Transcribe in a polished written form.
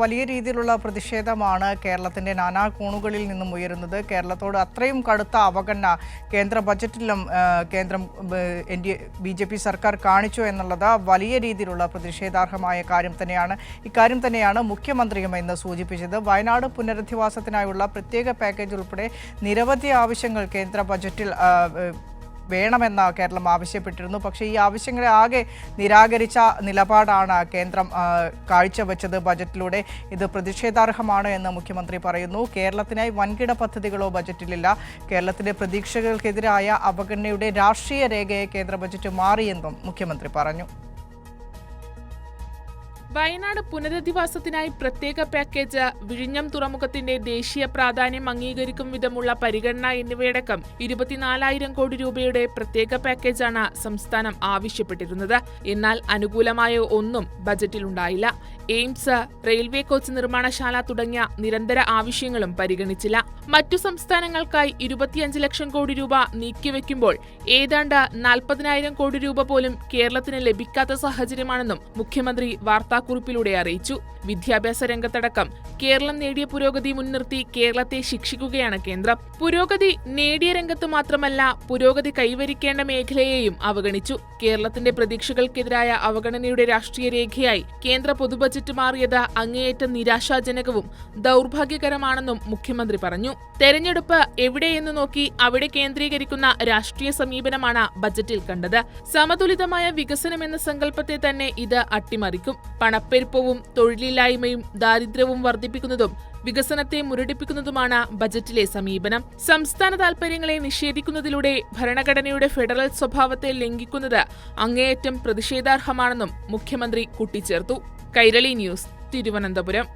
വലിയ രീതിയിലുള്ള പ്രതിഷേധമാണ് കേരളത്തിന്റെ നാനാ കോണുകളിൽ നിന്നും ഉയരുന്നത്. കേരളത്തോട് അത്രയും കടുത്ത അവഗണന കേന്ദ്ര ബജറ്റിലും കേന്ദ്രം BJP സർക്കാർ കാണിച്ചു എന്നുള്ളത് വലിയ രീതിയിലുള്ള പ്രതിഷേധാർഹമായ കാര്യം തന്നെയാണ്. ഇക്കാര്യം തന്നെയാണ് മുഖ്യമന്ത്രിയും ഇന്ന് സൂചിപ്പിച്ചത്. വയനാട് പുനരധിവാസത്തിനായുള്ള പ്രത്യേക പാക്കേജ് ഉൾപ്പെടെ നിരവധി ആവശ്യങ്ങൾ കേന്ദ്ര ബജറ്റിൽ വേണമെന്ന് കേരളം ആവശ്യപ്പെട്ടിരുന്നു. പക്ഷേ ഈ ആവശ്യങ്ങളെ ആകെ നിരാകരിച്ച നിലപാടാണ് കേന്ദ്രം കാഴ്ചവെച്ചത് ബജറ്റിലൂടെ. ഇത് പ്രതിഷേധാർഹമാണ് എന്ന് മുഖ്യമന്ത്രി പറയുന്നു. കേരളത്തിനായി വൻകിട പദ്ധതികളോ ബജറ്റിലില്ല. കേരളത്തിന്റെ പ്രതീക്ഷകൾക്കെതിരായ അവഗണനയുടെ രാഷ്ട്രീയ രേഖയെ കേന്ദ്ര ബജറ്റ് മാറിയെന്നും മുഖ്യമന്ത്രി പറഞ്ഞു. വയനാട് പുനരധിവാസത്തിനായി പ്രത്യേക പാക്കേജ്, വിഴിഞ്ഞം തുറമുഖത്തിന്റെ ദേശീയ പ്രാധാന്യം അംഗീകരിക്കും വിധമുള്ള പരിഗണന എന്നിവയടക്കം 24,000 കോടി രൂപയുടെ പ്രത്യേക പാക്കേജാണ് സംസ്ഥാനം ആവശ്യപ്പെട്ടിരുന്നത്. എന്നാൽ അനുകൂലമായ ഒന്നും ബജറ്റിലുണ്ടായില്ല. എയിംസ്, റെയിൽവേ കോച്ച് നിർമ്മാണശാല തുടങ്ങിയ നിരന്തര ആവശ്യങ്ങളും പരിഗണിച്ചില്ല. മറ്റു സംസ്ഥാനങ്ങൾക്കായി 25 ലക്ഷം കോടി രൂപ നീക്കിവെക്കുമ്പോൾ ഏതാണ്ട് 40,000 കോടി രൂപ പോലും കേരളത്തിന് ലഭിക്കാത്ത സാഹചര്യമാണെന്നും മുഖ്യമന്ത്രി വാർത്താക്കുറിപ്പിലൂടെ അറിയിച്ചു. വിദ്യാഭ്യാസ രംഗത്തടക്കം കേരളം നേടിയ പുരോഗതി മുൻനിർത്തി കേരളത്തെ ശിക്ഷിക്കുകയാണ് കേന്ദ്രം. പുരോഗതി നേടിയ രംഗത്ത് മാത്രമല്ല, പുരോഗതി കൈവരിക്കേണ്ട മേഖലയെയും അവഗണിച്ചു. കേരളത്തിന്റെ പ്രതീക്ഷകൾക്കെതിരായ അവഗണനയുടെ രാഷ്ട്രീയ രേഖയായി കേന്ദ്ര പൊതുബജറ്റ് മാറിയത് അങ്ങേയറ്റം നിരാശാജനകവും ദൗർഭാഗ്യകരമാണെന്നും മുഖ്യമന്ത്രി പറഞ്ഞു. തെരഞ്ഞെടുപ്പ് എവിടെയെന്ന് നോക്കി അവിടെ കേന്ദ്രീകരിക്കുന്ന രാഷ്ട്രീയ സമീപനമാണ് ബജറ്റിൽ കണ്ടത്. സമതുലിതമായ വികസനം എന്ന സങ്കല്പത്തെ തന്നെ ഇത് അട്ടിമറിക്കും. പണപ്പെരുപ്പവും തൊഴിലില്ലായ്മയും ദാരിദ്ര്യവും വർദ്ധിപ്പിക്കുന്നതും വികസനത്തെ മുരടിപ്പിക്കുന്നതുമാണ് ബജറ്റിലെ സമീപനം. സംസ്ഥാന താൽപര്യങ്ങളെ നിഷേധിക്കുന്നതിലൂടെ ഭരണഘടനയുടെ ഫെഡറൽ സ്വഭാവത്തെ ലംഘിക്കുന്നത് അങ്ങേയറ്റം പ്രതിഷേധാർഹമാണെന്നും മുഖ്യമന്ത്രി കൂട്ടിച്ചേർത്തു. കൈരളി ന്യൂസ്, തിരുവനന്തപുരം.